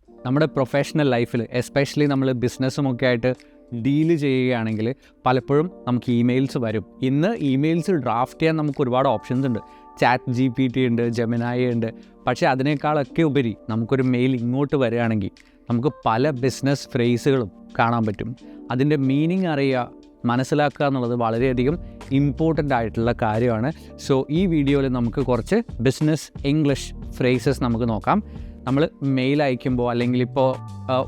നമ്മുടെ പ്രൊഫഷണൽ ലൈഫിൽ എസ്പെഷ്യലി നമ്മൾ ബിസിനസ്സുമൊക്കെ ആയിട്ട് ഡീല് ചെയ്യുകയാണെങ്കിൽ പലപ്പോഴും നമുക്ക് ഇമെയിൽസ് വരും. ഇന്ന് ഇമെയിൽസ് ഡ്രാഫ്റ്റ് ചെയ്യാൻ നമുക്ക് ഒരുപാട് ഓപ്ഷൻസ് ഉണ്ട്. ChatGPT ഉണ്ട്, ജെമിനായി ഉണ്ട്. പക്ഷേ അതിനേക്കാളൊക്കെ ഉപരി നമുക്കൊരു മെയിൽ ഇങ്ങോട്ട് വരികയാണെങ്കിൽ നമുക്ക് പല ബിസിനസ് ഫ്രേസുകളും കാണാൻ പറ്റും. അതിൻ്റെ മീനിങ് അറിയുക, മനസ്സിലാക്കുക എന്നുള്ളത് വളരെയധികം ഇമ്പോർട്ടൻ്റ് ആയിട്ടുള്ള കാര്യമാണ്. സോ ഈ വീഡിയോയിൽ നമുക്ക് കുറച്ച് ബിസിനസ് ഇംഗ്ലീഷ് ഫ്രേസസ് നമുക്ക് നോക്കാം. നമ്മൾ മെയിൽ അയക്കുമ്പോൾ അല്ലെങ്കിൽ ഇപ്പോൾ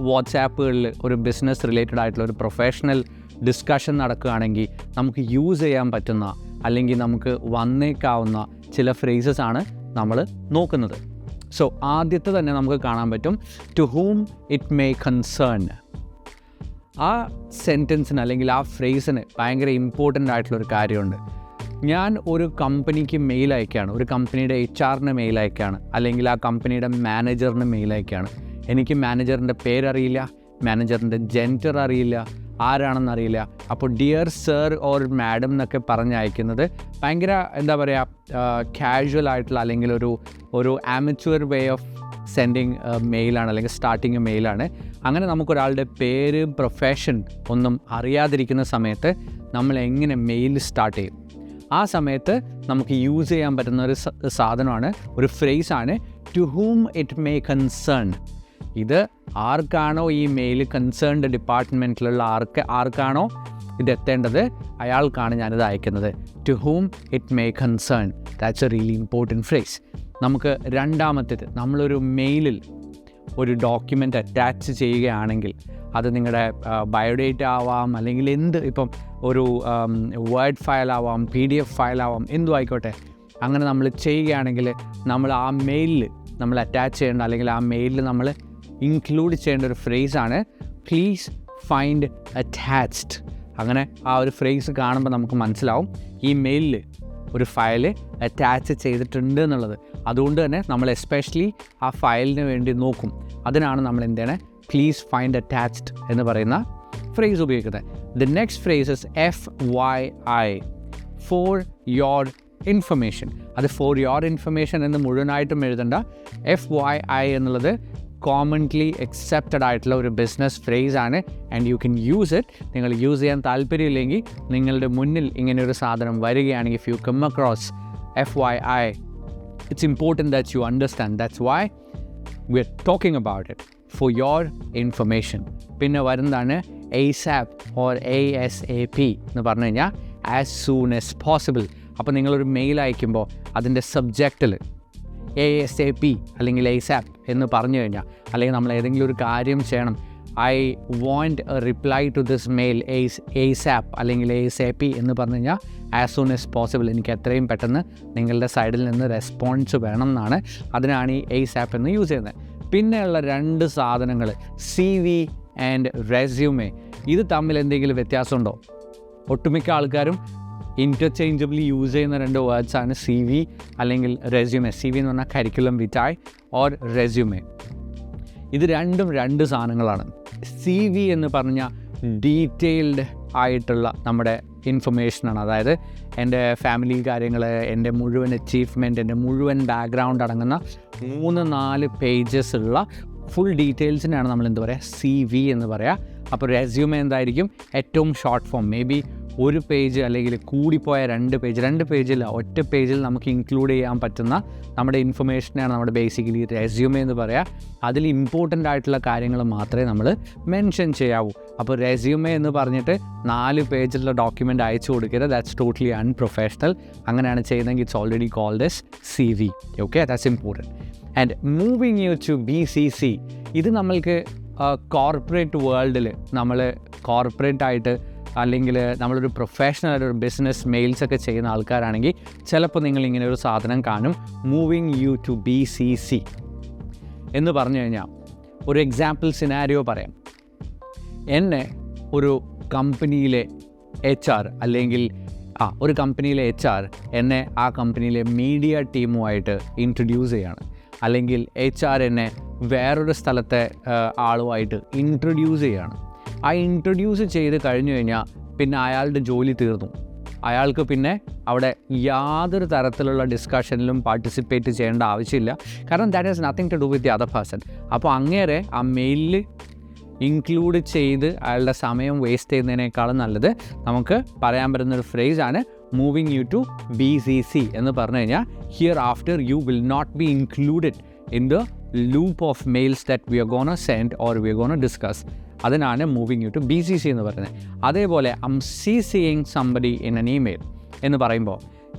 വാട്സാപ്പുകളിൽ ഒരു ബിസിനസ് റിലേറ്റഡ് ആയിട്ടുള്ള ഒരു പ്രൊഫഷണൽ ഡിസ്കഷൻ നടക്കുകയാണെങ്കിൽ നമുക്ക് യൂസ് ചെയ്യാൻ പറ്റുന്ന അല്ലെങ്കിൽ നമുക്ക് വന്നേക്കാവുന്ന ചില ഫ്രേസസ് ആണ് നമ്മൾ നോക്കുന്നത്. സോ ആദ്യത്തെ തന്നെ നമുക്ക് കാണാൻ പറ്റും, to whom it may concern. ആ സെൻറ്റൻസിന് അല്ലെങ്കിൽ ആ ഫ്രേസിന് ഭയങ്കര ഇമ്പോർട്ടൻ്റ് ആയിട്ടുള്ളൊരു കാര്യമുണ്ട്. ഞാൻ ഒരു കമ്പനിക്ക് മെയിൽ അയക്കുകയാണ്, ഒരു കമ്പനിയുടെ HR മെയിൽ അയക്കുകയാണ്, അല്ലെങ്കിൽ ആ കമ്പനിയുടെ മാനേജറിന് മെയിൽ അയക്കുകയാണ്. എനിക്ക് മാനേജറിൻ്റെ പേരറിയില്ല, മാനേജറിൻ്റെ ജെൻഡർ അറിയില്ല, ആരാണെന്ന് അറിയില്ല. അപ്പോൾ ഡിയർ സർ ഓർ മാഡം എന്നൊക്കെ പറഞ്ഞ് അയക്കുന്നത് ഭയങ്കര എന്താ പറയുക, കാഷ്വൽ ആയിട്ടുള്ള അല്ലെങ്കിൽ ഒരു ആമച്വർ വേ ഓഫ് സെൻഡിങ് മെയിലാണ് അല്ലെങ്കിൽ സ്റ്റാർട്ടിങ് മെയിലാണ്. അങ്ങനെ നമുക്കൊരാളുടെ പേര്, പ്രൊഫഷൻ ഒന്നും അറിയാതിരിക്കുന്ന സമയത്ത് നമ്മൾ എങ്ങനെ മെയിൽ സ്റ്റാർട്ട് ചെയ്യും? ആ സമയത്ത് നമുക്ക് യൂസ് ചെയ്യാൻ പറ്റുന്ന ഒരു സാധനമാണ്, ഒരു ഫ്രേസാണ് to whom it may concern. ഇത് ആർക്കാണോ ഈ മെയിൽ കൺസേൺഡ് ഡിപ്പാർട്ട്മെൻറ്റിലുള്ള ആർക്കാണോ ഇത് എത്തേണ്ടത് അയാൾക്കാണ് ഞാനിത് അയക്കുന്നത്. To whom it may concern, that's a really important phrase. നമുക്ക് രണ്ടാമത്തേത്, നമ്മളൊരു മെയിലിൽ ഒരു ഡോക്യുമെൻ്റ് അറ്റാച്ച് ചെയ്യുകയാണെങ്കിൽ അത് നിങ്ങളുടെ ബയോഡേറ്റ ആവാം, അല്ലെങ്കിൽ ഇപ്പം ഒരു വേർഡ് ഫയൽ ആവാം, PDF ഫയൽ ആവാം, എന്തും ആയിക്കോട്ടെ. അങ്ങനെ നമ്മൾ ചെയ്യുകയാണെങ്കിൽ നമ്മൾ ആ മെയിലിൽ നമ്മൾ അറ്റാച്ച് ചെയ്യേണ്ട അല്ലെങ്കിൽ ആ മെയിലിൽ നമ്മൾ ഇൻക്ലൂഡ് ചെയ്യേണ്ട ഒരു ഫ്രേസാണ് പ്ലീസ് ഫൈൻഡ് അറ്റാച്ച്ഡ്. അങ്ങനെ ആ ഒരു ഫ്രേസ് കാണുമ്പോൾ നമുക്ക് മനസ്സിലാവും ഈ മെയിലിൽ ഒരു ഫയൽ അറ്റാച്ച് ചെയ്തിട്ടുണ്ട് എന്നുള്ളത്. അതുകൊണ്ട് തന്നെ നമ്മൾ എസ്പെഷ്യലി ആ ഫയലിന് വേണ്ടി നോക്കും. അതിനാണ് നമ്മൾ എന്താണ് പ്ലീസ് ഫൈൻഡ് അറ്റാച്ച്ഡ് എന്ന് പറയുന്ന ഫ്രേസ് ഉപയോഗിക്കുന്നത്. The next phrase is FYI, for your information. അത് ഫോർ യോർ ഇൻഫർമേഷൻ എന്ന് മുഴുവനായിട്ടും എഴുതണ്ട. FYI എന്നുള്ളത് കോമൺലി അക്സെപ്റ്റഡ് ആയിട്ടുള്ള ഒരു ബിസിനസ് ഫ്രേസാണ് and you can use it. നിങ്ങൾ യൂസ് ചെയ്യാൻ താല്പര്യമില്ലെങ്കിൽ നിങ്ങളുടെ മുന്നിൽ ഇങ്ങനെയൊരു സാധനം വരികയാണെങ്കിൽ, if you come across FYI, it's important that you understand. That's why we're talking about it, for your information. പിന്നെ വരുന്നതാണ് ASAP or ASAP എന്ന് പറഞ്ഞു കഴിഞ്ഞാൽ as soon as possible. അപ്പോൾ നിങ്ങളൊരു മെയിൽ അയക്കുമ്പോൾ അതിൻ്റെ സബ്ജക്റ്റിൽ ASAP അല്ലെങ്കിൽ ASAP എന്ന് പറഞ്ഞു കഴിഞ്ഞാൽ, അല്ലെങ്കിൽ നമ്മൾ ഏതെങ്കിലും ഒരു കാര്യം ചെയ്യണം, I want a reply to this mail ASAP അല്ലെങ്കിൽ ASAP എന്ന് പറഞ്ഞു കഴിഞ്ഞാൽ as soon as possible, എനിക്ക് എത്രയും പെട്ടെന്ന് നിങ്ങളുടെ സൈഡിൽ നിന്ന് റെസ്പോൺസ് വേണം എന്നാണ്. അതിനാണ് ഈ ASAP എന്ന് യൂസ് ചെയ്യുന്നത്. പിന്നെയുള്ള രണ്ട് സാധനങ്ങൾ CV ആൻഡ് റെസ്യൂമേ. ഇത് തമ്മിൽ എന്തെങ്കിലും വ്യത്യാസമുണ്ടോ? ഒട്ടുമിക്ക ആൾക്കാരും ഇൻ്റർചേഞ്ചബിളി യൂസ് ചെയ്യുന്ന രണ്ട് വേർഡ്സാണ് CV അല്ലെങ്കിൽ റെസ്യൂമേ. CV എന്ന് പറഞ്ഞാൽ കരിക്കുലം വിറ്റായ് ഓർ റെസ്യൂമേ. ഇത് രണ്ടും രണ്ട് സാധനങ്ങളാണ്. CV എന്ന് പറഞ്ഞാൽ ഡീറ്റെയിൽഡ് ആയിട്ടുള്ള നമ്മുടെ ഇൻഫർമേഷനാണ്. അതായത് എൻ്റെ ഫാമിലി കാര്യങ്ങൾ, എൻ്റെ മുഴുവൻ അച്ചീവ്മെൻറ്റ്, എൻ്റെ മുഴുവൻ ബാക്ക്ഗ്രൗണ്ട് അടങ്ങുന്ന 3-4 പേജസ് ഉള്ള ഫുൾ ഡീറ്റെയിൽസിനാണ് നമ്മൾ എന്ത് പറയുക, CV എന്ന് പറയുക. അപ്പോൾ റെസ്യൂമേ എന്തായിരിക്കും? ഏറ്റവും ഷോർട്ട് ഫോം, മേ ബി ഒരു പേജ് അല്ലെങ്കിൽ കൂടിപ്പോയ 2 പേജില്ല, ഒറ്റ പേജിൽ നമുക്ക് ഇൻക്ലൂഡ് ചെയ്യാൻ പറ്റുന്ന നമ്മുടെ ഇൻഫർമേഷനാണ് നമ്മുടെ ബേസിക്കലി റെസ്യൂമേ എന്ന് പറയുക. അതിൽ ഇമ്പോർട്ടൻ്റ് ആയിട്ടുള്ള കാര്യങ്ങൾ മാത്രമേ നമ്മൾ മെൻഷൻ ചെയ്യാവൂ. അപ്പോൾ റെസ്യൂമേ എന്ന് പറഞ്ഞിട്ട് 4 പേജിലുള്ള ഡോക്യുമെൻ്റ് അയച്ചു കൊടുക്കരുത്. That's totally unprofessional. അങ്ങനെയാണ് ചെയ്യുന്നതെങ്കിൽ it's already called as CV. Okay, that's important. And moving you to BCC. ഇത് നമ്മൾക്ക് കോർപ്പറേറ്റ് വേൾഡിൽ നമ്മൾ കോർപ്പറേറ്റായിട്ട് അല്ലെങ്കിൽ നമ്മളൊരു പ്രൊഫഷണൽ ഒരു ബിസിനസ് മെയിൽസൊക്കെ ചെയ്യുന്ന ആൾക്കാരാണെങ്കിൽ ചിലപ്പോൾ നിങ്ങളിങ്ങനെ ഒരു സാധനം കാണും, മൂവിങ് യു ടു BCC എന്ന് പറഞ്ഞു കഴിഞ്ഞാൽ. ഒരു എക്സാമ്പിൾ സിനാരിയോ പറയാം. എന്നെ ഒരു കമ്പനിയിലെ HR അല്ലെങ്കിൽ ഒരു കമ്പനിയിലെ HR എന്നെ ആ കമ്പനിയിലെ മീഡിയ ടീമുമായിട്ട് ഇൻട്രൊഡ്യൂസ് ചെയ്യാണ്, അല്ലെങ്കിൽ HR എന്നെ വേറൊരു സ്ഥലത്തെ ആളുമായിട്ട് ഇൻട്രൊഡ്യൂസ് ചെയ്യുകയാണ്. ആ ഇൻട്രൊഡ്യൂസ് ചെയ്ത് കഴിഞ്ഞു കഴിഞ്ഞാൽ പിന്നെ അയാളുടെ ജോലി തീർന്നു. അയാൾക്ക് പിന്നെ അവിടെ യാതൊരു തരത്തിലുള്ള ഡിസ്കഷനിലും പാർട്ടിസിപ്പേറ്റ് ചെയ്യേണ്ട ആവശ്യമില്ല. കാരണം that is nothing to do with the other person. അപ്പോൾ അങ്ങേരെ ആ മെയിലിൽ ഇൻക്ലൂഡ് ചെയ്ത് അയാളുടെ സമയം വേസ്റ്റ് ചെയ്യുന്നതിനേക്കാളും നല്ലത് നമുക്ക് പറയാൻ പറ്റുന്നൊരു ഫ്രേസാണ് മൂവിങ് യു ടു BCC എന്ന് പറഞ്ഞു കഴിഞ്ഞാൽ hereafter you will not be included in the loop of mails that we are gonna send or we are gonna discuss. അതിനാണ് മൂവിങ് യു ടു BCC എന്ന് പറയുന്നത്. അതേപോലെ CCing somebody in an email എന്ന് പറയുമ്പോൾ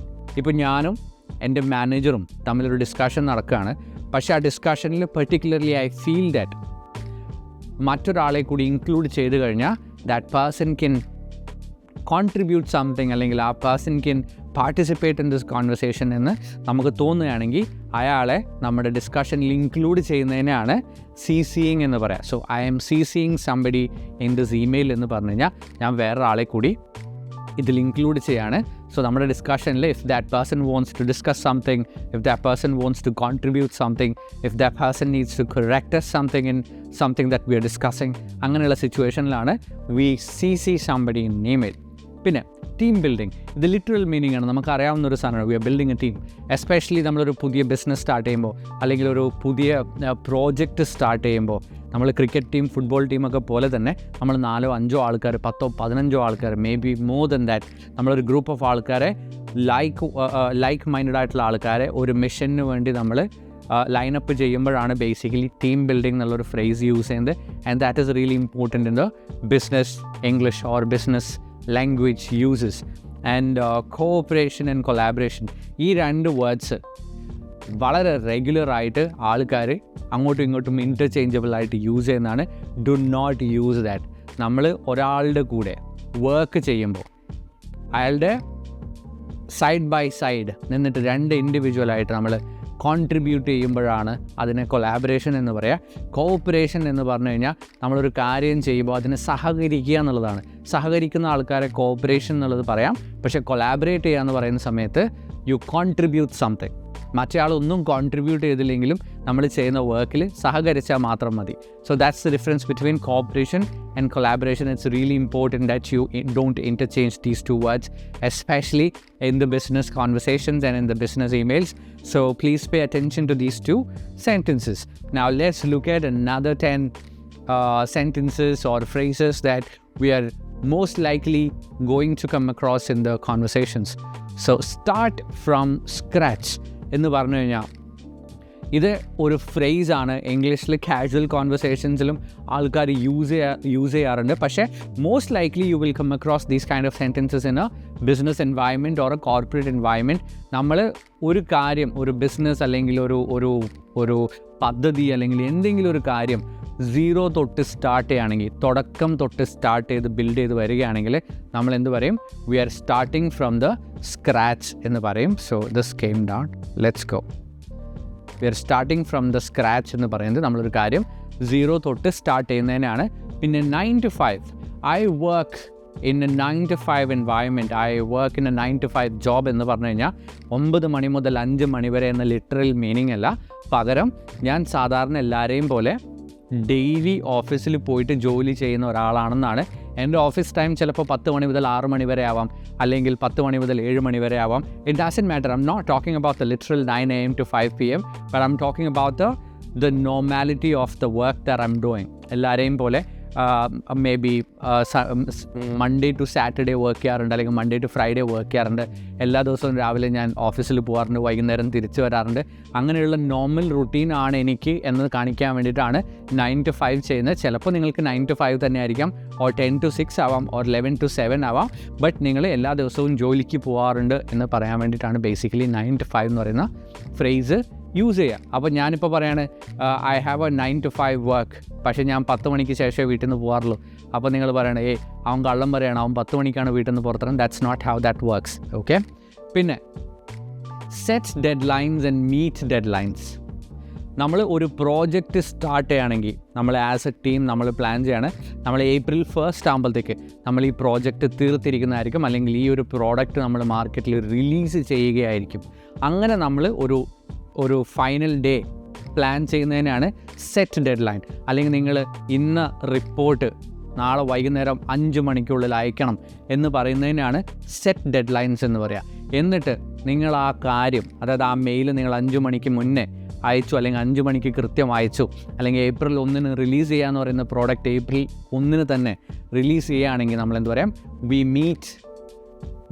ഇപ്പോൾ ഞാനും എൻ്റെ മാനേജറും തമ്മിലൊരു ഡിസ്കഷൻ നടക്കുകയാണ്. പക്ഷേ ആ ഡിസ്കഷനിൽ പെർട്ടിക്കുലർലി ഐ ഫീൽ ദാറ്റ് മറ്റൊരാളെ കൂടി ഇൻക്ലൂഡ് ചെയ്ത് കഴിഞ്ഞാൽ that person can contribute something, അല്ലെങ്കിൽ ആ person can participate in this conversation എന്ന് നമുക്ക് തോന്നുകയാണെങ്കിൽ അയാളെ നമ്മുടെ ഡിസ്കഷനിൽ ഇൻക്ലൂഡ് ചെയ്യുന്നതിനാണ് CCing എന്ന് പറയാം. So I am CCing somebody in this email എന്ന് പറഞ്ഞു കഴിഞ്ഞാൽ ഞാൻ വേറൊരാളെ കൂടി ഇതിൽ ഇൻക്ലൂഡ് ചെയ്യാണ്. സോ നമ്മുടെ ഡിസ്കഷനിൽ if that person wants to discuss something, if that person wants to contribute something, if that person needs to correct something in something that we are discussing, അങ്ങനെയുള്ള സിറ്റുവേഷനിലാണ് we CC somebody in email. പിന്നെ team building, ഇത് literal meaning ആണ്. നമുക്കറിയാവുന്ന ഒരു സാധനമാണ് we are building a team. Especially നമ്മളൊരു പുതിയ ബിസിനസ് സ്റ്റാർട്ട് ചെയ്യുമ്പോൾ അല്ലെങ്കിൽ ഒരു പുതിയ പ്രോജക്റ്റ് സ്റ്റാർട്ട് ചെയ്യുമ്പോൾ, നമ്മൾ ക്രിക്കറ്റ് ടീം, ഫുട്ബോൾ ടീമൊക്കെ പോലെ തന്നെ നമ്മൾ 4-5 ആൾക്കാർ, 10-15 ആൾക്കാർ, may be more than that, നമ്മളൊരു ഗ്രൂപ്പ് ഓഫ് ആൾക്കാരെ ലൈക്ക് മൈൻഡഡ് ആയിട്ടുള്ള ആൾക്കാരെ ഒരു മിഷന് വേണ്ടി നമ്മൾ ലൈനപ്പ് ചെയ്യുമ്പോഴാണ് ബേസിക്കലി ടീം ബിൽഡിംഗ് എന്നുള്ളൊരു ഫ്രേസ് യൂസ് ചെയ്യുന്നത്. And that is really important in the business English or business language uses. And cooperation and collaboration, ഈ 2 വേർഡ്സ് വളരെ റെഗുലറായിട്ട് ആൾക്കാർ അങ്ങോട്ടും ഇങ്ങോട്ടും ഇൻ്റർചേഞ്ചബിൾ ആയിട്ട് യൂസ് ചെയ്യുന്നതാണ്. Do not use that. നമ്മൾ ഒരാളുടെ കൂടെ വർക്ക് ചെയ്യുമ്പോൾ അയാളുടെ സൈഡ് ബൈ സൈഡ് നിന്നിട്ട് 2 ഇൻഡിവിജ്വലായിട്ട് നമ്മൾ കോൺട്രിബ്യൂട്ട് ചെയ്യുമ്പോഴാണ് അതിനെ കൊലാബറേഷൻ എന്ന് പറയുക. കോഓപ്പറേഷൻ എന്ന് പറഞ്ഞു കഴിഞ്ഞാൽ നമ്മളൊരു കാര്യം ചെയ്യുമ്പോൾ അതിനെ സഹകരിക്കുക എന്നുള്ളതാണ്. സഹകരിക്കുന്ന ആൾക്കാരെ കോഓപ്പറേഷൻ എന്നുള്ളത് പറയാം. പക്ഷേ കൊലാബറേറ്റ് ചെയ്യുക എന്ന് പറയുന്ന സമയത്ത് യു കോൺട്രിബ്യൂട്ട് സംതിങ്. മറ്റേ ആളൊന്നും കോൺട്രിബ്യൂട്ട് ചെയ്തില്ലെങ്കിലും നമ്മൾ ചെയ്യുന്ന വർക്കിൽ സഹകരിച്ചാൽ മാത്രം മതി. So that's the difference between cooperation and collaboration. It's really important that you don't interchange these 2 words, especially in the business conversations and in the business emails. So please pay attention to these 2 sentences. Now let's look at another 10 sentences or phrases that we are most likely going to come across in the conversations. So start from scratch എന്ന് പറഞ്ഞു കഴിഞ്ഞാൽ ഇത് ഒരു ഫ്രേസാണ്. ഇംഗ്ലീഷിൽ casual കോൺവെർസേഷൻസിലും ആൾക്കാർ use ചെയ്യാറുണ്ട്. പക്ഷേ most likely you will come across these kind of sentences in a business environment or a corporate environment. നമ്മൾ ഒരു കാര്യം, ഒരു ബിസിനസ് അല്ലെങ്കിൽ ഒരു പദ്ധതി അല്ലെങ്കിൽ എന്തെങ്കിലും ഒരു കാര്യം 0 തൊട്ട് സ്റ്റാർട്ട് ചെയ്യുകയാണെങ്കിൽ, തുടക്കം തൊട്ട് സ്റ്റാർട്ട് ചെയ്ത് ബിൽഡ് ചെയ്ത് വരികയാണെങ്കിൽ നമ്മൾ എന്ത് പറയും? We are starting from the scratch എന്ന് പറയും. So this came down, let's go. We are starting from the scratch എന്ന് പറയുന്നത് നമ്മളൊരു കാര്യം 0 തൊട്ട് സ്റ്റാർട്ട് ചെയ്യുന്നതിനാണ്. പിന്നെ 9 to 5, I work in A 9 to 5 environment, I work in A 9 to 5 job എന്ന് പറഞ്ഞു കഴിഞ്ഞാൽ 9 മണി മുതൽ 5 മണി വരെ എന്ന ലിറ്ററൽ മീനിങ് അല്ല. പകരം ഞാൻ സാധാരണ എല്ലാവരെയും പോലെ ഡെയിലി ഓഫീസിൽ പോയിട്ട് ജോലി ചെയ്യുന്ന ഒരാളാണെന്നാണ്. എൻ്റെ ഓഫീസ് ടൈം ചിലപ്പോൾ 10 മണി മുതൽ 6 മണി വരെ ആവാം, അല്ലെങ്കിൽ 10 മണി മുതൽ 7 മണി വരെ ആവാം. It doesn't matter. I am not talking about the literal 9 AM to 5 PM, but I am talking about the normality of the work that I am doing. എല്ലാവരെയും പോലെ maybe Monday to Saturday work ചെയ്യാറുണ്ട്, അല്ലെങ്കിൽ Monday to Friday work ചെയ്യാറുണ്ട്. എല്ലാ ദിവസവും രാവിലെ ഞാൻ ഓഫീസിൽ പോകാറുണ്ട്, വൈകുന്നേരം തിരിച്ചു വരാറുണ്ട്. അങ്ങനെയുള്ള നോർമൽ റുട്ടീൻ ആണ് എനിക്ക് എന്ന് കാണിക്കാൻ വേണ്ടിയിട്ടാണ് 9 to 5 ചെയ്യുന്നത്. ചിലപ്പോൾ നിങ്ങൾക്ക് 9 to 5 തന്നെ ആയിരിക്കാം, ഓർ 10 to 6 ആവാം, ഓർ 11 to 7 ആവാം. ബട്ട് നിങ്ങൾ എല്ലാ ദിവസവും ജോലിക്ക് പോകാറുണ്ട് എന്ന് പറയാൻ വേണ്ടിയിട്ടാണ് ബേസിക്കലി 9 to 5 എന്ന് പറയുന്ന ഫ്രേസ് യൂസ് ചെയ്യുക. അപ്പോൾ ഞാനിപ്പോൾ പറയാണ് I have A 9 to 5 work, പക്ഷേ ഞാൻ 10 മണിക്ക് ശേഷമേ വീട്ടിൽ നിന്ന് പോകാറുള്ളൂ. അപ്പോൾ നിങ്ങൾ പറയണേ അവൻ കള്ളം പറയണം, അവൻ 10 മണിക്കാണ് വീട്ടിൽ നിന്ന് പുറത്തിറങ്ങുന്നത്. That's not how that works. Okay. പിന്നെ set deadlines and meet deadlines. നമ്മൾ ഒരു പ്രോജക്റ്റ് സ്റ്റാർട്ട് ചെയ്യുകയാണെങ്കിൽ നമ്മൾ ആസ് എ ടീം നമ്മൾ പ്ലാൻ ചെയ്യാണ്, നമ്മൾ April 1st ആകുമ്പോഴത്തേക്ക് നമ്മൾ ഈ പ്രോജക്റ്റ് തീർത്തിരിക്കുന്നതായിരിക്കും, അല്ലെങ്കിൽ ഈ ഒരു പ്രോഡക്റ്റ് നമ്മൾ മാർക്കറ്റിൽ റിലീസ് ചെയ്യുകയായിരിക്കും. അങ്ങനെ നമ്മൾ ഒരു ഫൈനൽ ഡേ പ്ലാൻ ചെയ്യുന്നതിനാണ് സെറ്റ് ഡെഡ് ലൈൻ. അല്ലെങ്കിൽ നിങ്ങൾ ഇന്ന റിപ്പോർട്ട് നാളെ വൈകുന്നേരം 5 മണിക്കുള്ളിൽ അയക്കണം എന്ന് പറയുന്നതിനാണ് സെറ്റ് ഡെഡ് ലൈൻസ് എന്ന് പറയുക. എന്നിട്ട് നിങ്ങൾ ആ കാര്യം, അതായത് ആ മെയിൽ നിങ്ങൾ 5 മണിക്ക് മുന്നേ അയച്ചു, അല്ലെങ്കിൽ 5 മണിക്ക് കൃത്യം അയച്ചു, അല്ലെങ്കിൽ ഏപ്രിൽ 1 റിലീസ് ചെയ്യാന്ന് പറയുന്ന പ്രോഡക്റ്റ് ഏപ്രിൽ 1 തന്നെ റിലീസ് ചെയ്യുകയാണെങ്കിൽ നമ്മൾ എന്ത് പറയാം, we meet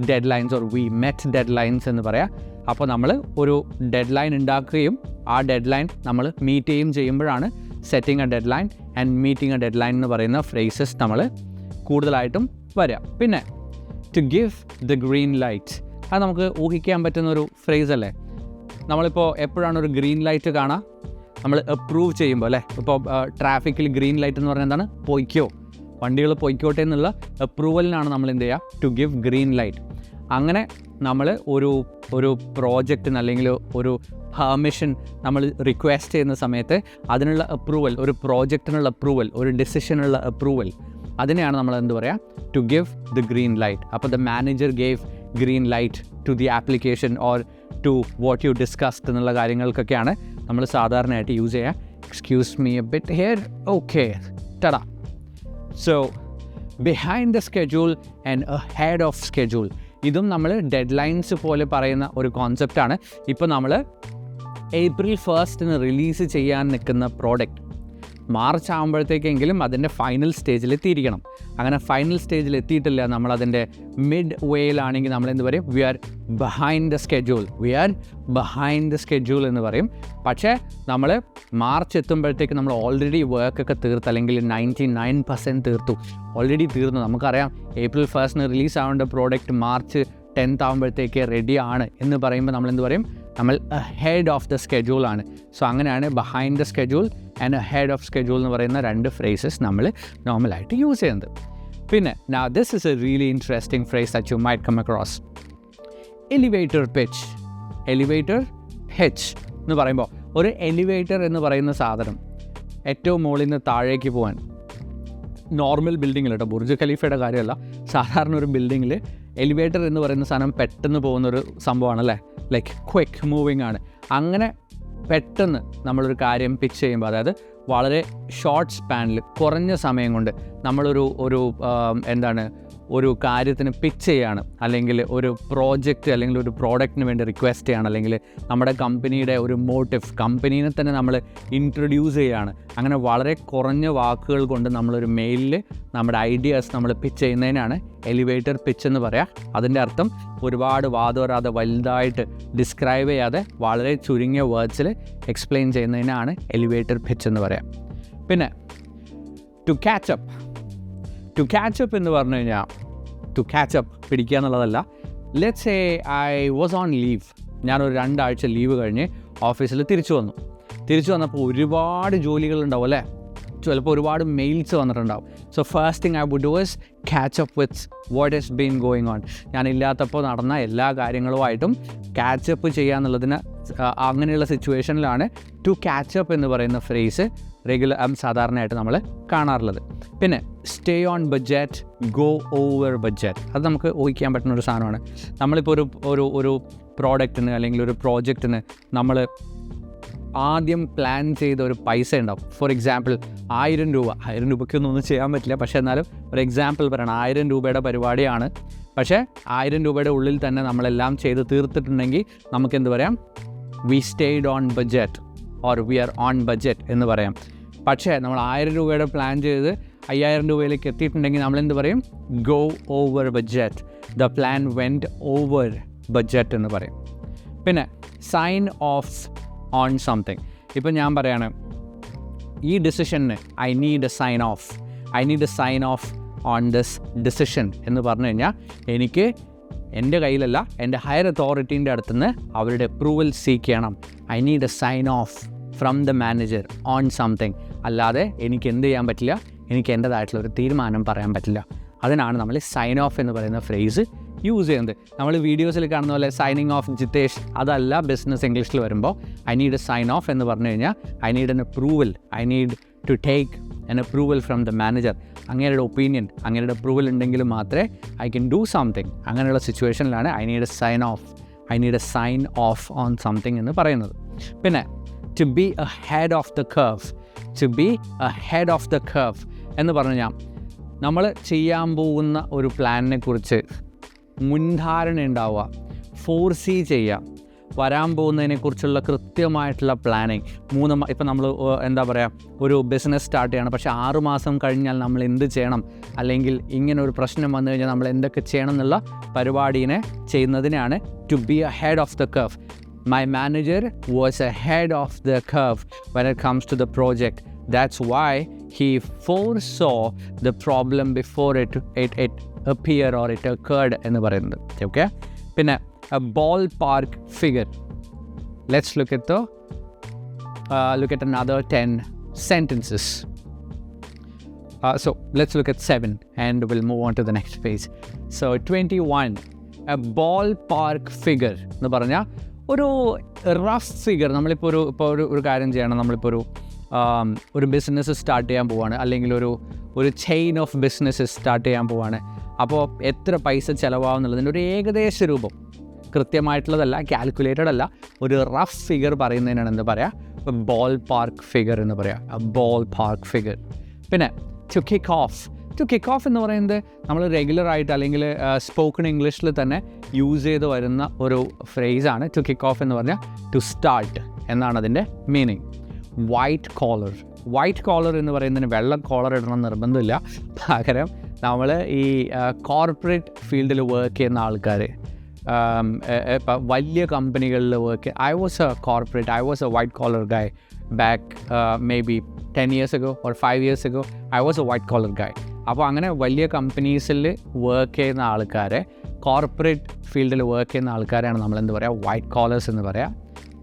deadlines or we met deadlines എന്ന് പറയാം. അപ്പോൾ നമ്മൾ ഒരു ഡെഡ് ലൈൻ ഉണ്ടാക്കുകയും ആ ഡെഡ് ലൈൻ നമ്മൾ മീറ്റ് ചെയ്യുമ്പോഴാണ് setting a deadline and meeting a deadline എന്ന് പറയുന്ന ഫ്രേസസ് നമ്മൾ കൂടുതലായിട്ടും വരിക. പിന്നെ to give the green light, അത് നമുക്ക് ഊഹിക്കാൻ പറ്റുന്ന ഒരു ഫ്രേസ് അല്ലേ. നമ്മളിപ്പോൾ എപ്പോഴാണ് ഒരു ഗ്രീൻ ലൈറ്റ് കാണുക, നമ്മൾ അപ്രൂവ് ചെയ്യുമ്പോൾ അല്ലേ. ഇപ്പോൾ ട്രാഫിക്കിൽ ഗ്രീൻ ലൈറ്റ് എന്ന് പറഞ്ഞാൽ എന്താണ്, പൊയ്ക്കോ, വണ്ടികൾ പൊയ്ക്കോട്ടെ എന്നുള്ള അപ്രൂവലിനാണ് നമ്മൾ എന്ത് ചെയ്യുക, ടു ഗിവ് ഗ്രീൻ ലൈറ്റ്. അങ്ങനെ നമ്മൾ ഒരു പ്രോജക്റ്റിന് അല്ലെങ്കിൽ ഒരു പെർമിഷൻ നമ്മൾ റിക്വസ്റ്റ് ചെയ്യുന്ന സമയത്ത് അതിനുള്ള അപ്രൂവൽ, ഒരു പ്രോജക്റ്റിനുള്ള അപ്രൂവൽ, ഒരു ഡിസിഷനുള്ള അപ്രൂവൽ, അതിനെയാണ് നമ്മൾ എന്ത് പറയുക, to give the green light. അപ്പോൾ the manager gave green light to the application or to what you discussed എന്നുള്ള കാര്യങ്ങൾക്കൊക്കെയാണ് നമ്മൾ സാധാരണയായിട്ട് യൂസ് ചെയ്യുക. Excuse me a bit here, okay, ടടാ. So behind the schedule and ahead of schedule, ഇതും നമ്മൾ dead lines പോലെ പറയുന്ന ഒരു കോൺസെപ്റ്റാണ്. ഇപ്പോൾ നമ്മൾ ഏപ്രിൽ 1 റിലീസ് ചെയ്യാൻ നിൽക്കുന്ന പ്രോഡക്റ്റ് മാർച്ച് ആകുമ്പോഴത്തേക്കെങ്കിലും അതിൻ്റെ ഫൈനൽ സ്റ്റേജിൽ എത്തിയിരിക്കണം. അങ്ങനെ ഫൈനൽ സ്റ്റേജിൽ എത്തിയിട്ടില്ല, നമ്മളതിൻ്റെ മിഡ് വേയിലാണെങ്കിൽ നമ്മൾ എന്ത് പറയും, we are behind the schedule, we are behind the schedule എന്ന് പറയും. പക്ഷേ നമ്മൾ മാർച്ച് എത്തുമ്പോഴത്തേക്ക് നമ്മൾ ഓൾറെഡി വർക്കൊക്കെ തീർത്ത്, അല്ലെങ്കിൽ 99% തീർത്തു, ഓൾറെഡി തീർന്നു. നമുക്കറിയാം ഏപ്രിൽ 1 റിലീസ് ആവേണ്ട പ്രോഡക്റ്റ് മാർച്ച് 10 ആകുമ്പോഴത്തേക്ക് റെഡിയാണ് എന്ന് പറയുമ്പോൾ നമ്മൾ എന്ത് പറയും, നമ്മൾ അഹെഡ് ഓഫ് ദ സ്കെഡ്യൂൾ ആണ്. സോ അങ്ങനെയാണ് behind the schedule and ahead of schedule എന്ന് പറയുന്ന 2 ഫ്രേസസ് നമ്മൾ നോർമലായിട്ട് യൂസ് ചെയ്യുന്നത്. പിന്നെ now this is a really interesting phrase that you might come across. Elevator pitch. Elevator pitch എന്ന് പറയുമ്പോൾ, ഒരു എലിവേറ്റർ എന്ന് പറയുന്ന സാധനം ഏറ്റവും മുകളിൽ നിന്ന് താഴേക്ക് പോകാൻ, നോർമൽ ബിൽഡിങ്ങിൽ കേട്ടോ, ബുർജ് ഖലീഫയുടെ കാര്യമല്ല, സാധാരണ ഒരു ബിൽഡിങ്ങിൽ എലിവേറ്റർ എന്ന് പറയുന്ന സാധനം പെട്ടെന്ന് പോകുന്നൊരു സംഭവമാണ് അല്ലേ, ലൈക്ക് ക്വിക്ക് മൂവിങ് ആണ്. അങ്ങനെ പെട്ടെന്ന് നമ്മളൊരു കാര്യം പിച്ച് ചെയ്യുമ്പോൾ, അതായത് വളരെ ഷോർട്ട് സ്പാനിൽ കുറഞ്ഞ സമയം കൊണ്ട് നമ്മളൊരു ഒരു കാര്യത്തിന് പിച്ച് ചെയ്യാണ്, അല്ലെങ്കിൽ ഒരു പ്രോജക്റ്റ് അല്ലെങ്കിൽ ഒരു പ്രോഡക്റ്റിന് വേണ്ടി റിക്വസ്റ്റ് ചെയ്യാണ്, അല്ലെങ്കിൽ നമ്മുടെ കമ്പനിയുടെ ഒരു മോട്ടീവ്, കമ്പനീനെ തന്നെ നമ്മൾ ഇൻട്രൊഡ്യൂസ് ചെയ്യുകയാണ്. അങ്ങനെ വളരെ കുറഞ്ഞ വാക്കുകൾ കൊണ്ട് നമ്മളൊരു മെയിലിൽ നമ്മുടെ ഐഡിയാസ് നമ്മൾ പിച്ച് ചെയ്യുന്നതിനാണ് എലിവേറ്റർ പിച്ച് എന്ന് പറയാം. അതിൻ്റെ അർത്ഥം ഒരുപാട് വാദോരാതെ വലുതായിട്ട് ഡിസ്ക്രൈബ് ചെയ്യാതെ വളരെ ചുരുങ്ങിയ വേർഡ്സിൽ എക്സ്പ്ലെയിൻ ചെയ്യുന്നതിനാണ് എലിവേറ്റർ പിച്ച് എന്ന് പറയാം. പിന്നെ ടു ക്യാച്ചപ്പ്. ടു ക്യാച്ചപ്പ് എന്ന് പറഞ്ഞു കഴിഞ്ഞാൽ, ടു ക്യാച്ചപ്പ് പിടിക്കുക എന്നുള്ളതല്ല. Let's say I was on leave, ഞാനൊരു 2 ആഴ്ച ലീവ് കഴിഞ്ഞ് ഓഫീസിൽ തിരിച്ചു വന്നപ്പോൾ ഒരുപാട് ജോലികളുണ്ടാവും അല്ലേ, ചിലപ്പോൾ ഒരുപാട് മെയിൽസ് വന്നിട്ടുണ്ടാവും. So first thing I would do is catch up with what is been going on. ഞാനില്ലാത്തപ്പോൾ നടന്ന എല്ലാ കാര്യങ്ങളുമായിട്ടും ക്യാച്ചപ്പ് ചെയ്യുക എന്നുള്ളതിന്, അങ്ങനെയുള്ള സിറ്റുവേഷനിലാണ് ടു ക്യാച്ചപ്പ് എന്ന് പറയുന്ന ഫ്രേസ് സാധാരണയായിട്ട് നമ്മൾ കാണാറുള്ളത്. പിന്നെ stay on budget, go over budget, അത് നമുക്ക് ഊഹിക്കാൻ പറ്റുന്ന ഒരു സാധനമാണ്. നമ്മളിപ്പോൾ ഒരു പ്രോഡക്റ്റിന് അല്ലെങ്കിൽ ഒരു പ്രോജക്റ്റിന് നമ്മൾ ആദ്യം പ്ലാൻ ചെയ്ത ഒരു പൈസ ഉണ്ടാവും. ഫോർ എക്സാമ്പിൾ 1000 രൂപ. 1000 രൂപയ്ക്കൊന്നും ചെയ്യാൻ പറ്റില്ല, പക്ഷേ എന്നാലും ഒരു എക്സാമ്പിൾ പറയണം. 1000 രൂപയുടെ പരിപാടിയാണ്, പക്ഷേ 1000 രൂപയുടെ ഉള്ളിൽ തന്നെ നമ്മളെല്ലാം ചെയ്ത് തീർത്തിട്ടുണ്ടെങ്കിൽ നമുക്കെന്ത് പറയാം, we stayed on budget or we are on budget എന്ന് പറയാം. പക്ഷേ നമ്മൾ 1000 രൂപയുടെ പ്ലാൻ ചെയ്ത് 5000 രൂപയിലേക്ക് എത്തിയിട്ടുണ്ടെങ്കിൽ നമ്മളെന്ത് പറയും, go over budget, the plan went over budget എന്ന് പറയും. പിന്നെ സൈൻ ഓഫ് ഓൺ സംതിങ്. ഇപ്പം ഞാൻ പറയാണ്, ഈ ഡിസിഷന് I need a sign off on this decision എന്ന് പറഞ്ഞു കഴിഞ്ഞാൽ, എനിക്ക് എൻ്റെ കയ്യിലല്ല, എൻ്റെ ഹയർ അതോറിറ്റീൻ്റെ അടുത്തുനിന്ന് അവരുടെ അപ്രൂവൽ സീക്ക് ചെയ്യണം. I need a sign off from the manager on something. അല്ലാതെ എനിക്ക് എന്ത് ചെയ്യാൻ പറ്റില്ല, എനിക്ക് എൻ്റേതായിട്ടുള്ളൊരു തീരുമാനം പറയാൻ പറ്റില്ല. അതിനാണ് നമ്മൾ സൈൻ ഓഫ് എന്ന് പറയുന്ന ഫ്രേസ് യൂസ് ചെയ്യുന്നത്. നമ്മൾ വീഡിയോസിൽ കാണുന്ന പോലെ സൈനിങ് ഓഫ് ജിതേഷ്, അതല്ല ബിസിനസ് ഇംഗ്ലീഷിൽ വരുമ്പോൾ. I need a sign off എന്ന് പറഞ്ഞു കഴിഞ്ഞാൽ, I need an approval, I need to take an approval from the manager. അങ്ങനെയുടെ ഒപ്പീനിയൻ, അങ്ങനെയുടെ അപ്രൂവൽ ഉണ്ടെങ്കിൽ മാത്രമേ ഐ ക്യാൻ ഡൂ സംതിങ്. അങ്ങനെയുള്ള സിറ്റുവേഷനിലാണ് I need a sign off on something എന്ന് പറയുന്നത്. പിന്നെ to be ahead of the curve എന്ന് പറഞ്ഞു കഴിഞ്ഞാൽ, നമ്മൾ ചെയ്യാൻ പോകുന്ന ഒരു പ്ലാനിനെ കുറിച്ച് മുൻധാരണ ഉണ്ടാവുക, ഫോർസീ ചെയ്യുക, വരാൻ പോകുന്നതിനെക്കുറിച്ചുള്ള കൃത്യമായിട്ടുള്ള പ്ലാനിങ്. ഇപ്പം നമ്മൾ എന്താ പറയുക, ഒരു ബിസിനസ് സ്റ്റാർട്ട് ചെയ്യണം, പക്ഷേ 6 മാസം കഴിഞ്ഞാൽ നമ്മൾ എന്ത് ചെയ്യണം, അല്ലെങ്കിൽ ഇങ്ങനെ ഒരു പ്രശ്നം വന്നു കഴിഞ്ഞാൽ നമ്മൾ എന്തൊക്കെ ചെയ്യണം എന്നുള്ള പരിപാടിനെ ചെയ്യുന്നതിനാണ് to be ahead of the curve. My manager was ahead of the curve when it comes to the project. That's why he foresaw the problem before it appeared or it occurred എന്ന് പറയുന്നത്. Okay, പിന്നെ a ballpark figure. Let's look at another 10 sentences. So let's look at 7 and we'll move on to the next page. So 21, a ballpark figure എന്ന് പറഞ്ഞാൽ ഒരു rough figure. നമ്മളിപ്പോൾ ഒരു കാര്യം ചെയ്യണം, നമ്മളിപ്പോൾ ഒരു ബിസിനസ് സ്റ്റാർട്ട് ചെയ്യാൻ പോവാണ്, അല്ലെങ്കിൽ ഒരു ചെയിൻ ഓഫ് ബിസിനസ്സസ് സ്റ്റാർട്ട് ചെയ്യാൻ പോവാണ്. അപ്പോൾ എത്ര പൈസ ചിലവാകും എന്നുള്ളതിൻ്റെ ഒരു ഏകദേശ രൂപം, കൃത്യമായിട്ടുള്ളതല്ല, കാൽക്കുലേറ്റഡ് അല്ല, ഒരു റഫ് ഫിഗർ പറയുന്നതിനാണ് എന്താ പറയുക, ബോൾ പാർക്ക് ഫിഗർ എന്ന് പറയുക, ബോൾ പാർക്ക് ഫിഗർ. പിന്നെ ടു കിക്ക് ഓഫ് എന്ന് പറയുന്നത് നമ്മൾ റെഗുലറായിട്ട് അല്ലെങ്കിൽ സ്പോക്കൺ ഇംഗ്ലീഷിൽ തന്നെ യൂസ് ചെയ്ത് വരുന്ന ഒരു ഫ്രേസാണ്. ടു കിക്ക് ഓഫ് എന്ന് പറഞ്ഞാൽ ടു സ്റ്റാർട്ട് എന്നാണ് അതിൻ്റെ മീനിങ്. വൈറ്റ് കോളർ എന്ന് പറയുന്നതിന് വെള്ള കോളർ ഇടണം നിർബന്ധമില്ല. പകരം നമ്മൾ ഈ കോർപ്പറേറ്റ് ഫീൽഡിൽ വർക്ക് ചെയ്യുന്ന ആൾക്കാർ, ഇപ്പം വലിയ കമ്പനികളിൽ work, I was a white collar guy back maybe 10 years ago or 5 years ago. I was a white collar guy. അപ്പോൾ അങ്ങനെ വലിയ കമ്പനീസിൽ വർക്ക് ചെയ്യുന്ന ആൾക്കാരെ, കോർപ്പറേറ്റ് ഫീൽഡിൽ വർക്ക് ചെയ്യുന്ന ആൾക്കാരാണ് നമ്മൾ എന്ത് പറയുക, വൈറ്റ് കോളേഴ്സ് എന്ന് പറയാം.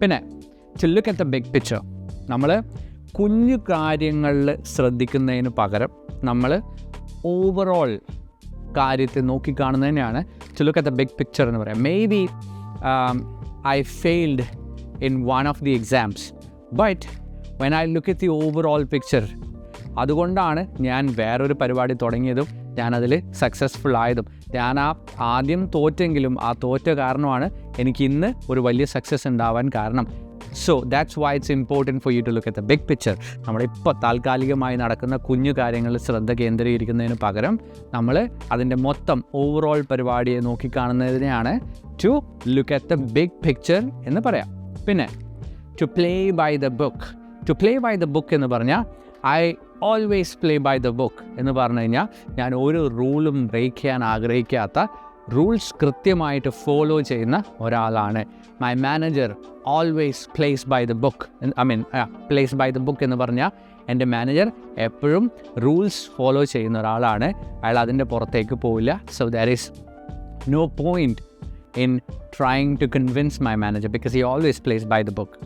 പിന്നെ to look at the big picture, നമ്മൾ കുഞ്ഞു കാര്യങ്ങളിൽ ശ്രദ്ധിക്കുന്നതിന് പകരം നമ്മൾ ഓവറോൾ കാര്യത്തെ നോക്കിക്കാണുന്നതിനെയാണ് to look at the big picture എന്ന് പറയാം. May be I failed in one of the exams, but when I look at the overall picture, അതുകൊണ്ടാണ് ഞാൻ വേറൊരു പരിപാടി തുടങ്ങിയതും ഞാനതിൽ സക്സസ്ഫുൾ ആയതും. ഞാൻ ആദ്യം തോറ്റെങ്കിലും ആ തോറ്റ കാരണമാണ് എനിക്ക് ഇന്ന് ഒരു വലിയ സക്സസ് ഉണ്ടാവാൻ കാരണം. So that's why it's important for you to look at the big picture. നമ്മളിപ്പോൾ താൽക്കാലികമായി നടക്കുന്ന കുഞ്ഞു കാര്യങ്ങളിൽ ശ്രദ്ധ കേന്ദ്രീകരിക്കുന്നതിന് പകരം നമ്മൾ അതിൻ്റെ മൊത്തം ഓവറോൾ പരിപാടിയെ നോക്കിക്കാണുന്നതിനെയാണ് to look at the big picture എന്ന് പറയാം. പിന്നെ to play by the book എന്ന് പറഞ്ഞാൽ I always play by the book എന്ന് പറഞ്ഞു കഴിഞ്ഞാൽ ഞാൻ ഒരു റൂളും ബ്രേക്ക് ചെയ്യാൻ ആഗ്രഹിക്കാത്ത, റൂൾസ് കൃത്യമായിട്ട് ഫോളോ ചെയ്യുന്ന ഒരാളാണ്. My manager always plays by the book എന്ന് പറഞ്ഞാൽ എൻ്റെ മാനേജർ എപ്പോഴും റൂൾസ് ഫോളോ ചെയ്യുന്ന ഒരാളാണ്. അയാൾ അതിൻ്റെ പുറത്തേക്ക് പോവില്ല. So there is no point in trying to convince my manager because he always plays by the book.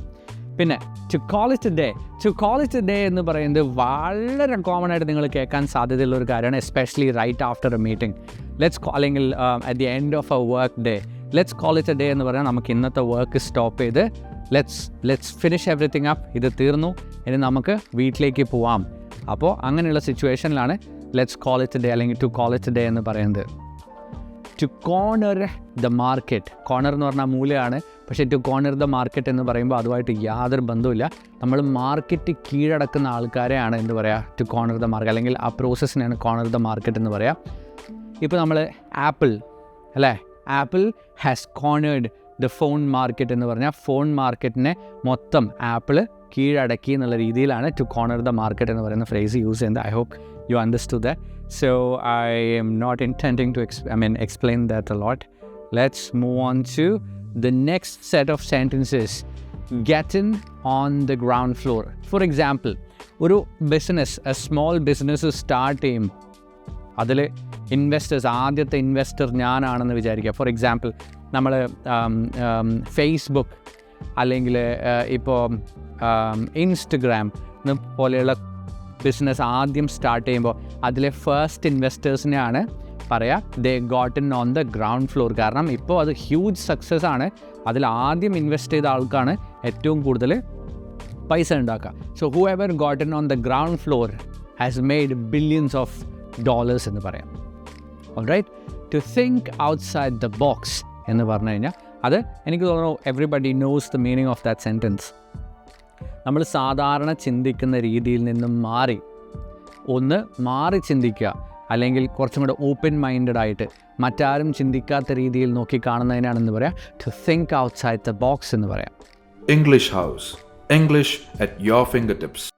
പിന്നെ to call it a day എന്ന് പറയുന്നത് വളരെ കോമൺ ആയിട്ട് നിങ്ങൾ കേൾക്കാൻ സാധ്യതയുള്ള ഒരു കാര്യമാണ്, especially right after a meeting. അല്ലെങ്കിൽ at the end of a work day, let's call it a day എന്ന് പറഞ്ഞാൽ നമുക്ക് ഇന്നത്തെ വർക്ക് സ്റ്റോപ്പ് ചെയ്ത് ലെറ്റ്സ് ഫിനിഷ് എവറിത്തിങ് അപ്പ്, ഇത് തീർന്നു, ഇനി നമുക്ക് വീട്ടിലേക്ക് പോവാം. അപ്പോൾ അങ്ങനെയുള്ള സിറ്റുവേഷനിലാണ് let's call it a day അല്ലെങ്കിൽ to call it a day എന്ന് പറയുന്നത്. To corner the market, corner എന്ന് പറഞ്ഞാൽ മൂലയാണ്, പക്ഷേ ടു കോർണർ ദ മാർക്കറ്റ് എന്ന് പറയുമ്പോൾ അതുമായിട്ട് യാതൊരു ബന്ധവുമില്ല. നമ്മൾ മാർക്കറ്റ് കീഴടക്കുന്ന ആൾക്കാരെയാണ് എന്ത് പറയുക, ടു കോർണർ ദ മാർക്കറ്റ്, അല്ലെങ്കിൽ ആ പ്രോസസ്സിനെയാണ് കോർണർ ദ മാർക്കറ്റ് എന്ന് പറയാം. ഇപ്പോൾ നമ്മൾ Apple has cornered the phone market എന്ന് പറഞ്ഞാൽ ഫോൺ മാർക്കറ്റിനെ മൊത്തം ആപ്പിൾ കീഴടക്കി എന്നുള്ള രീതിയിലാണ് ടു കോർണർ ദ മാർക്കറ്റ് എന്ന് പറയുന്ന ഫ്രേസ് യൂസ് ചെയ്യുന്നത്. I hope you understood that. So I am not intending to explain that a lot. Let's move on to the next set of sentences. Getting on the ground floor. For example, ഒരു business, a small business start ചെയ്യും, അതിൽ investors, ആദ്യത്തെ investor ഞാനാണെന്ന് വിചാരിക്കുക. For example നമ്മൾ Facebook അല്ലെങ്കിൽ ഇപ്പോൾ Instagram പോലെയുള്ള ബിസിനസ് ആദ്യം സ്റ്റാർട്ട് ചെയ്യുമ്പോൾ അതിലെ ഫസ്റ്റ് ഇൻവെസ്റ്റേഴ്സിനെയാണ് പറയുക ദേ ഗോട്ടൻ ഓൺ ദ ഗ്രൗണ്ട് ഫ്ലോർ. കാരണം ഇപ്പോൾ അത് ഹ്യൂജ് സക്സസ് ആണ്, അതിൽ ആദ്യം ഇൻവെസ്റ്റ് ചെയ്ത ആൾക്കാണ് ഏറ്റവും കൂടുതൽ പൈസ ഉണ്ടാക്കുക. So whoever gotten on the ground floor has made billions of dollars എന്ന് പറയാം. Alright, to think outside the box എന്ന് പറഞ്ഞു കഴിഞ്ഞാൽ അത് എനിക്ക് തോന്നുന്നു everybody knows the meaning of that sentence. നമ്മൾ സാധാരണ ചിന്തിക്കുന്ന രീതിയിൽ നിന്നും മാറി ചിന്തിക്കുക, അല്ലെങ്കിൽ കുറച്ചും കൂടെ ഓപ്പൺ മൈൻഡഡ് ആയിട്ട് മറ്റാരും ചിന്തിക്കാത്ത രീതിയിൽ നോക്കി കാണുന്നതിനാണെന്ന് പറയാം to think outside the box എന്ന് പറയാം. English House. English at your fingertips.